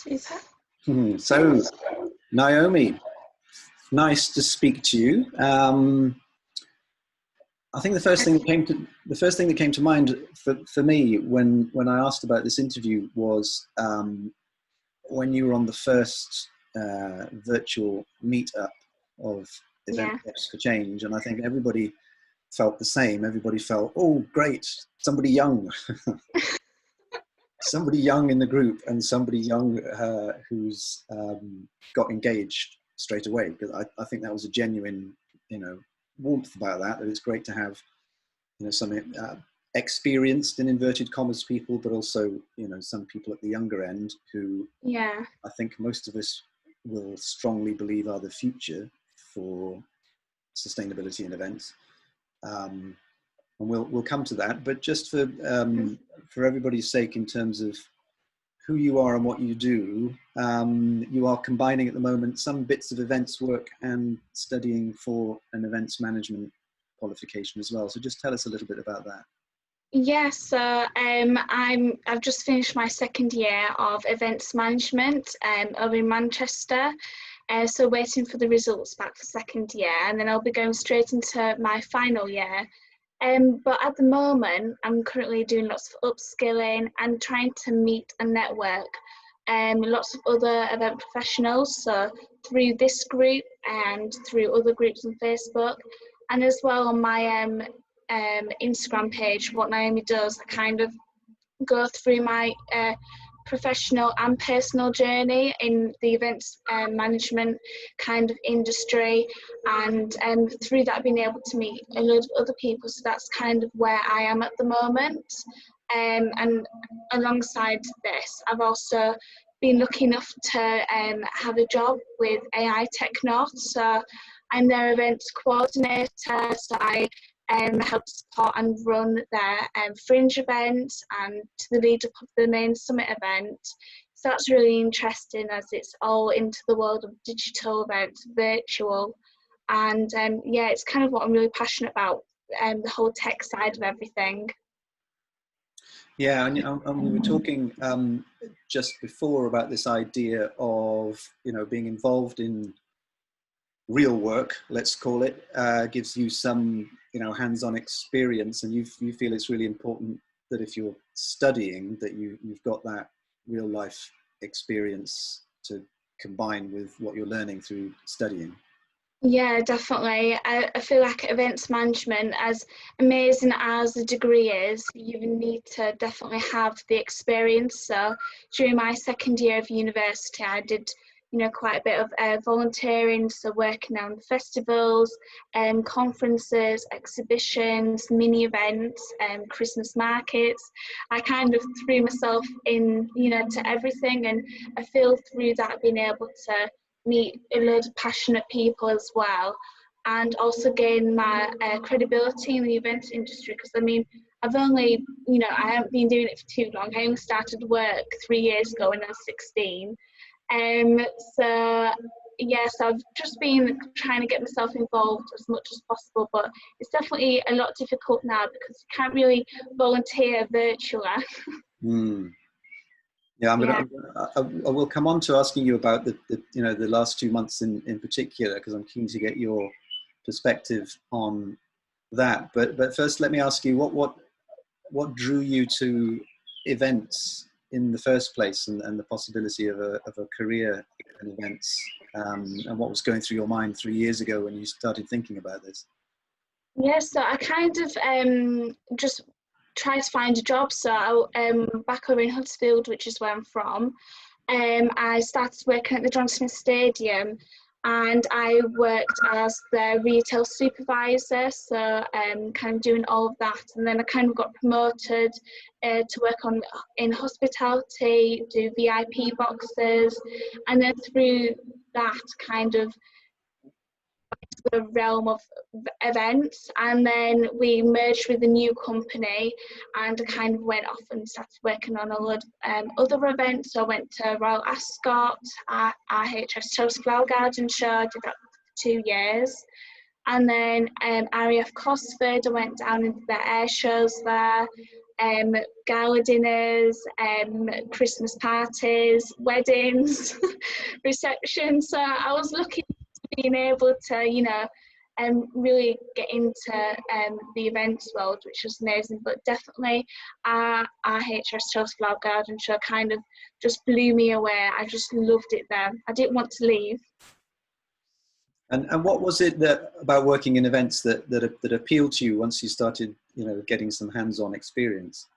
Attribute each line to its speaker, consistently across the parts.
Speaker 1: Is that?
Speaker 2: So, Naomi, nice to speak to you. I think the first thing that came to mind for me when I asked about this interview was when you were on the first virtual meetup of Event Steps for Change, and I think everybody felt the same. Everybody felt, oh, great, somebody young. Somebody young in the group, and somebody young who's got engaged straight away. Because I think that was a genuine, warmth about that. That it's great to have, some experienced in inverted commas people, but also, some people at the younger end who, I think most of us will strongly believe are the future for sustainability in events. And we'll come to that, but just for everybody's sake, in terms of who you are and what you do, you are combining at the moment some bits of events work and studying for an events management qualification as well. So just tell us a little bit about that.
Speaker 1: Yes, so I've just finished my second year of events management over in Manchester. So waiting for the results back for second year, and then I'll be going straight into my final year. But at the moment, I'm currently doing lots of upskilling and trying to meet and network lots of other event professionals. So through this group and through other groups on Facebook, and as well on my Instagram page, what Naomi does, I kind of go through my professional and personal journey in the events management kind of industry, and through that being able to meet a lot of other people. So that's kind of where I am at the moment, and alongside this I've also been lucky enough to have a job with AI Technot. So I'm their events coordinator, so I help support and run their fringe events and to the lead up of the main summit event. So that's really interesting, as it's all into the world of digital events, virtual, and it's kind of what I'm really passionate about, the whole tech side of everything.
Speaker 2: Yeah, and we were talking just before about this idea of being involved in real work, let's call it, gives you some hands-on experience, and you feel it's really important that if you're studying that you've got that real life experience to combine with what you're learning through studying.
Speaker 1: Yeah, definitely. I feel like events management, as amazing as the degree is, you need to definitely have the experience. So during my second year of university, I did quite a bit of volunteering, so working on festivals, conferences, exhibitions, mini events, Christmas markets. I kind of threw myself in, to everything, and I feel through that being able to meet a load of passionate people as well, and also gain my credibility in the events industry. Because I've only, I haven't been doing it for too long. I only started work 3 years ago when I was 16. So I've just been trying to get myself involved as much as possible, but it's definitely a lot difficult now because you can't really volunteer virtually.
Speaker 2: Yeah, I will come on to asking you about the last 2 months in particular, because I'm keen to get your perspective on that. But first, let me ask you what drew you to events in the first place, and the possibility of a career in events, and what was going through your mind 3 years ago when you started thinking about this?
Speaker 1: Yeah, so I kind of just tried to find a job. So back over in Huddersfield, which is where I'm from, I started working at the John Smith Stadium, and I worked as the retail supervisor, so kind of doing all of that. And then I kind of got promoted to work in hospitality, do VIP boxes, and then through that kind of the realm of events. And then we merged with a new company, and I kind of went off and started working on a lot of other events. So I went to Royal Ascot, RHS Chelsea Flower Garden Show. I did that for 2 years. And then RAF Cosford, I went down into the air shows there. gala dinners, Christmas parties, weddings, receptions. So I was looking at being able to, really get into the events world, which was amazing. But definitely our HS Chelsea Flower Garden show kind of just blew me away. I just loved it there. I didn't want to leave.
Speaker 2: And what was it that about working in events that appealed to you once you started, getting some hands-on experience?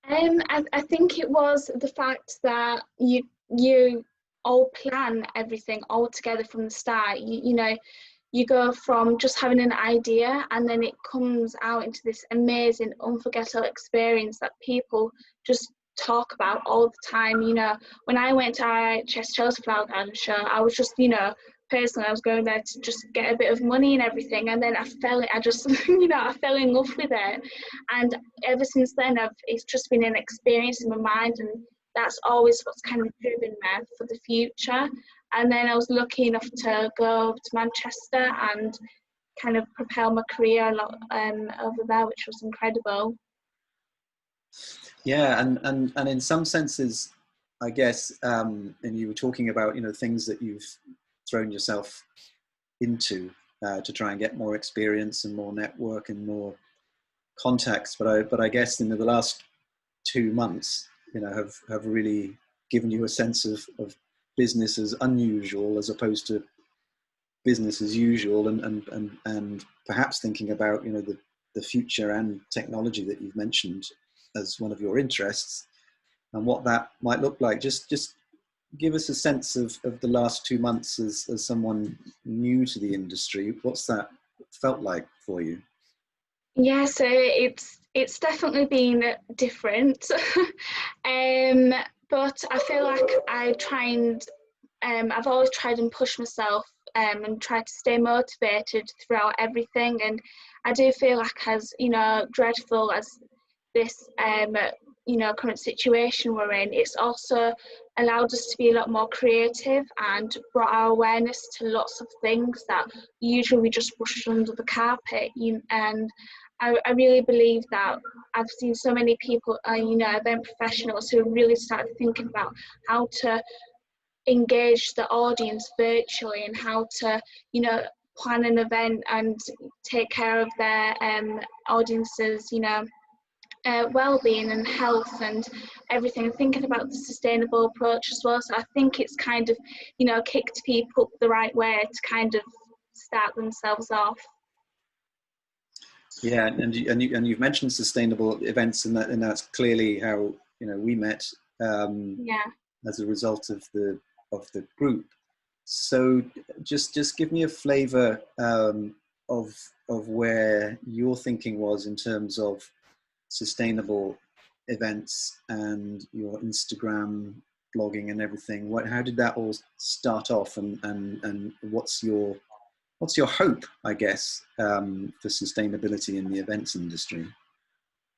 Speaker 1: I think it was the fact that you all plan everything all together from the start. You go from just having an idea, and then it comes out into this amazing, unforgettable experience that people just talk about all the time. When I went to our Chelsea Flower Garden show, I was just, personally, I was going there to just get a bit of money and everything, and then I fell in love with it, and ever since then, it's just been an experience in my mind, and that's always what's kind of driven me for the future. And then I was lucky enough to go to Manchester and kind of propel my career a lot over there, which was incredible.
Speaker 2: Yeah, and in some senses, I guess, and you were talking about, things that you've thrown yourself into to try and get more experience and more network and more contacts. But I guess, the last 2 months, have really given you a sense of business as unusual as opposed to business as usual, and perhaps thinking about, the future and technology that you've mentioned as one of your interests and what that might look like. Just give us a sense of the last 2 months as someone new to the industry. What's that felt like for you?
Speaker 1: Yeah, so it's definitely been different. But I feel like I've always tried and pushed myself and tried to stay motivated throughout everything. And I do feel like, as dreadful as this current situation we're in, it's also allowed us to be a lot more creative and brought our awareness to lots of things that usually we just brush under the carpet. And I really believe that I've seen so many people, event professionals who really started thinking about how to engage the audience virtually and how to, plan an event and take care of their audiences, well-being and health and everything, thinking about the sustainable approach as well. So I think it's kind of, kicked people up the right way to kind of start themselves off.
Speaker 2: Yeah, and you've mentioned sustainable events, and that's clearly how we met.
Speaker 1: Yeah.
Speaker 2: As a result of the group. So just give me a flavour of where your thinking was in terms of sustainable events and your Instagram blogging and everything. How did that all start off, and what's your hope, I guess, for sustainability in the events industry?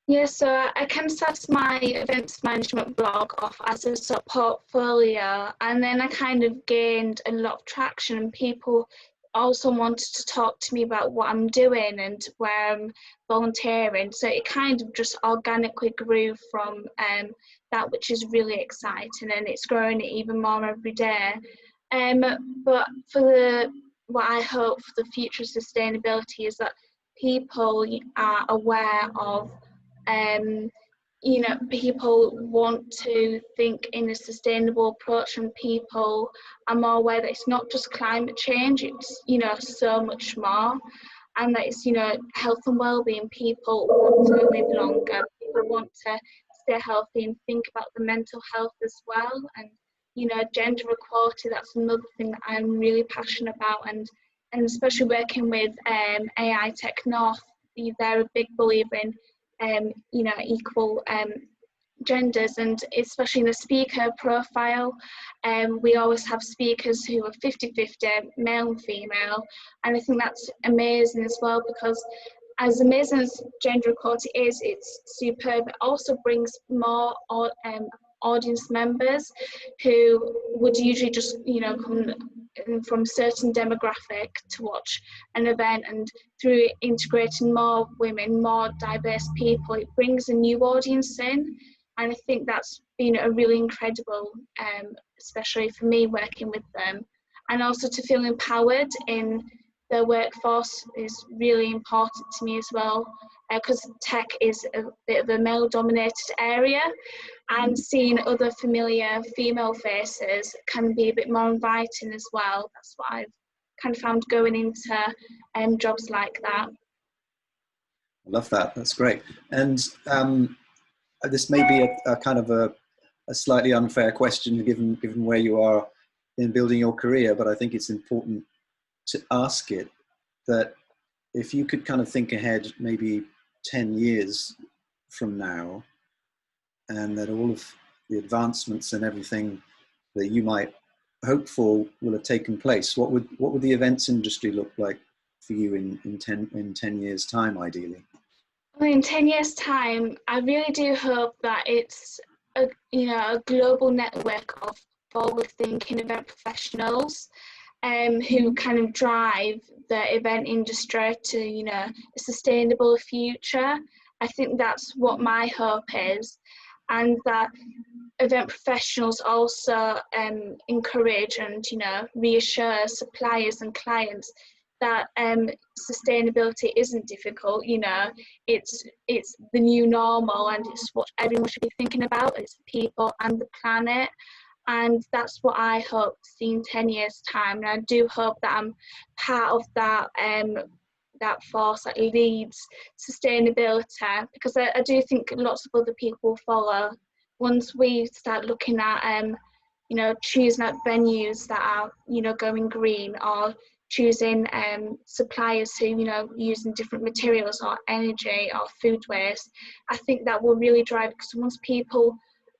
Speaker 1: Yeah, so I kind of started my events management blog off as a sort of portfolio, and then I kind of gained a lot of traction, and people also wanted to talk to me about what I'm doing and where I'm volunteering. So it kind of just organically grew from that, which is really exciting, and it's growing even more every day. But what I hope for the future of sustainability is that people are aware of people want to think in a sustainable approach, and people are more aware that it's not just climate change, it's, so much more, and that it's, health and well-being. People want to live longer, people want to stay healthy and think about the mental health as well, and, gender equality, that's another thing that I'm really passionate about, and especially working with AI Tech North, they're a big believer in equal genders, and especially in the speaker profile, we always have speakers who are 50-50 male and female, and I think that's amazing as well, because as amazing as gender equality is, it's superb. It also brings more audience members who would usually just come from a certain demographic to watch an event, and through integrating more women, more diverse people, it brings a new audience in. And I think that's been a really incredible, especially for me working with them. And also to feel empowered in the workforce is really important to me as well, because tech is a bit of a male-dominated area, and seeing other familiar female faces can be a bit more inviting as well. That's what I've kind of found going into jobs like that.
Speaker 2: I love that. That's great. And this may be a kind of a slightly unfair question given where you are in building your career, but I think it's important to ask it, that if you could kind of think ahead maybe 10 years from now, and that all of the advancements and everything that you might hope for will have taken place, what would the events industry look like for you in 10 years' time, ideally?
Speaker 1: Well, in 10 years' time, I really do hope that it's a global network of forward-thinking event professionals who kind of drive the event industry to a sustainable future. I think that's what my hope is, and that event professionals also encourage and reassure suppliers and clients that sustainability isn't difficult. It's the new normal, and it's what everyone should be thinking about. It's people and the planet, and that's what I hope to see in 10 years' time. And I do hope that I'm part of that that force that leads sustainability, because I do think lots of other people will follow once we start looking at choosing out venues that are going green, or choosing suppliers who using different materials or energy or food waste. I think that will really drive, because once people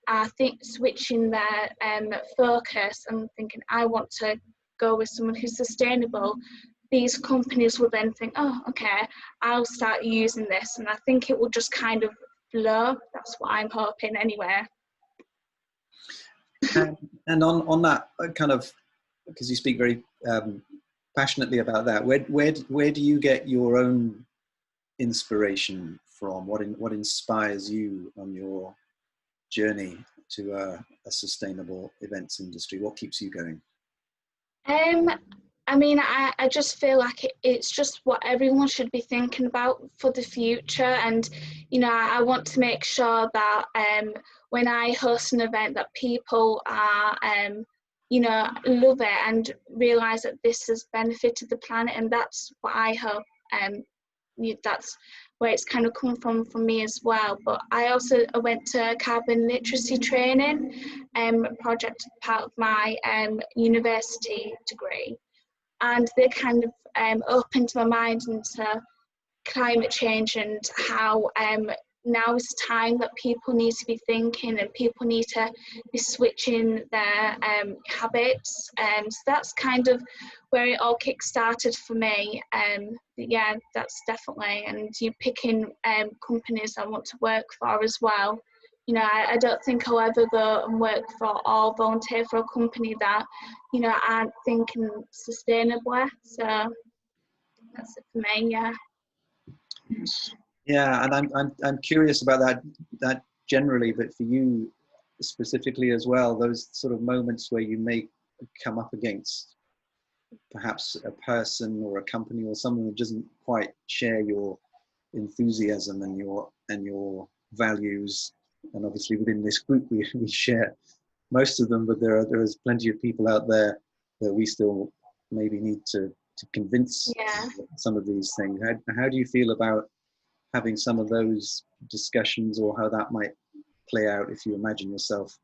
Speaker 1: are switching their focus and thinking, I want to go with someone who's sustainable, these companies will then think, oh, okay, I'll start using this. And I think it will just kind of flow. That's what I'm hoping anyway.
Speaker 2: And on that kind of, because you speak very passionately about that, where do you get your own inspiration from? What inspires you on your journey to a sustainable events industry? What keeps you going?
Speaker 1: I mean, I just feel like it's just what everyone should be thinking about for the future. And, I want to make sure that when I host an event, that people are, love it and realise that this has benefited the planet. And that's what I hope. That's where it's kind of come from me as well. But I went to carbon literacy training project, part of my university degree. And they kind of opened my mind into climate change, and how now is the time that people need to be thinking, and people need to be switching their habits. So that's kind of where it all kick-started for me. Yeah, that's definitely. And you picking companies I want to work for as well. I don't think I'll ever go and work for or volunteer for a company that, aren't thinking sustainably. So that's it for me, yeah.
Speaker 2: Yeah, and I'm curious about that generally, but for you specifically as well, those sort of moments where you may come up against perhaps a person or a company or someone that doesn't quite share your enthusiasm and your values. And obviously within this group we share most of them, but there is plenty of people out there that we still maybe need to convince some of these things. How do you feel about having some of those discussions, or how that might play out if you imagine yourself,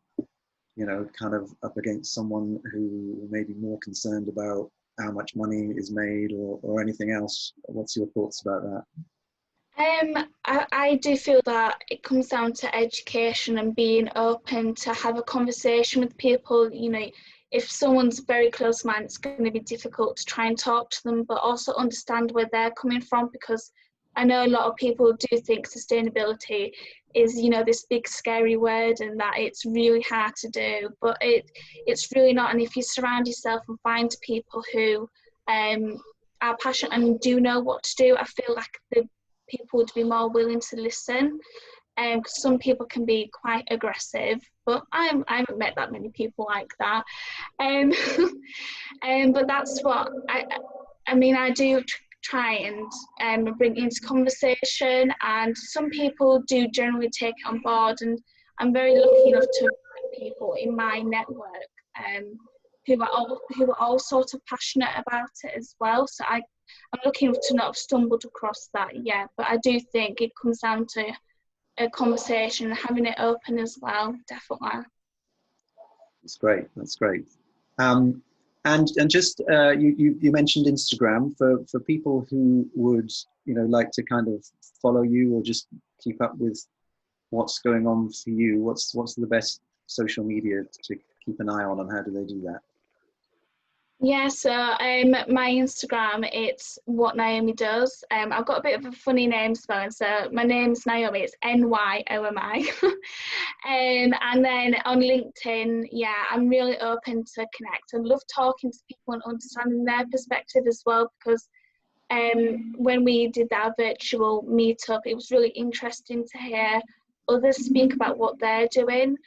Speaker 2: kind of up against someone who may be more concerned about how much money is made or anything else? What's your thoughts about that?
Speaker 1: I do feel that it comes down to education and being open to have a conversation with people. If someone's very close minded, it's going to be difficult to try and talk to them, but also understand where they're coming from, because I know a lot of people do think sustainability is, you know, this big scary word, and that it's really hard to do, but it's really not. And if you surround yourself and find people who are passionate and do know what to do, I feel like the people would be more willing to listen. Because some people can be quite aggressive, but I haven't met that many people like that. Um, but that's what I mean, I do try and bring it into conversation, and some people do generally take it on board, and I'm very lucky enough to have people in my network who are all sort of passionate about it as well. So I'm lucky enough to not have stumbled across that yet, but I do think it comes down to a conversation, having it open as well, definitely.
Speaker 2: That's great. That's great. And just you mentioned Instagram for people who would, you know, like to kind of follow you or just keep up with what's going on for you. What's the best social media to keep an eye on, and how do they do that?
Speaker 1: Yeah, so my Instagram, it's what Nyomi does. I've got a bit of a funny name spelling, so my name's Nyomi, it's Nyomi. And then on LinkedIn, yeah, I'm really open to connect. I love talking to people and understanding their perspective as well, because when we did our virtual meetup, it was really interesting to hear others speak about what they're doing.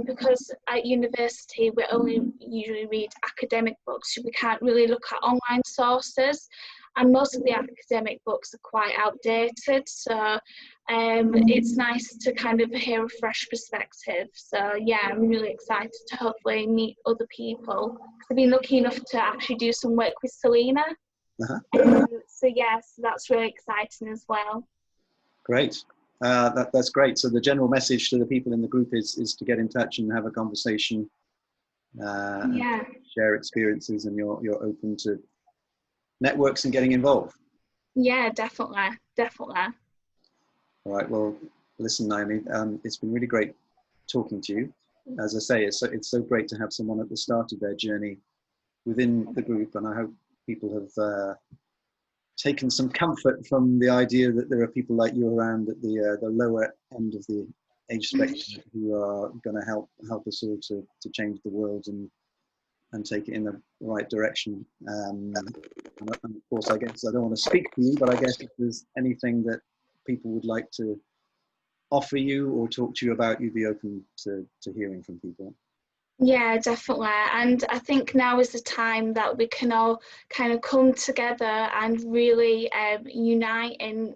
Speaker 1: Because at university we only usually read academic books, we can't really look at online sources, and most of the academic books are quite outdated, so it's nice to kind of hear a fresh perspective. So yeah, I'm really excited to hopefully meet other people, because I've been lucky enough to actually do some work with Selena. So yes, that's really exciting as well.
Speaker 2: Great. That's great. So the general message to the people in the group is to get in touch and have a conversation, and share experiences, and you're open to networks and getting involved.
Speaker 1: Yeah, definitely.
Speaker 2: All right. Well, listen, Nyomi, it's been really great talking to you. As I say, it's so great to have someone at the start of their journey within the group, and I hope people have taken some comfort from the idea that there are people like you around at the lower end of the age spectrum who are going to help us all to change the world and take it in the right direction. And of course, I guess I don't want to speak for you, but I guess if there's anything that people would like to offer you or talk to you about, you'd be open to hearing from people.
Speaker 1: Yeah, definitely. And I think now is the time that we can all kind of come together and really unite in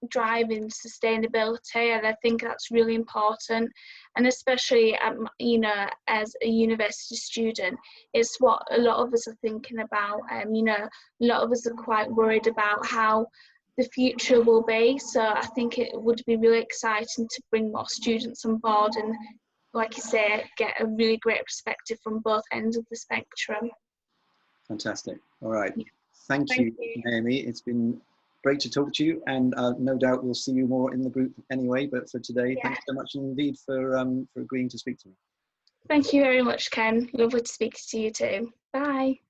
Speaker 1: driving sustainability. And I think that's really important. And especially, you know, as a university student, it's what a lot of us are thinking about. You know, a lot of us are quite worried about how the future will be. So I think it would be really exciting to bring more students on board and, like you say, get a really great perspective from both ends of the spectrum.
Speaker 2: Fantastic. All right. Thank you, Nyomi. It's been great to talk to you, and no doubt we'll see you more in the group anyway. But for today, thanks so much indeed for agreeing to speak to me.
Speaker 1: Thank you very much, Ken. Lovely to speak to you too. Bye.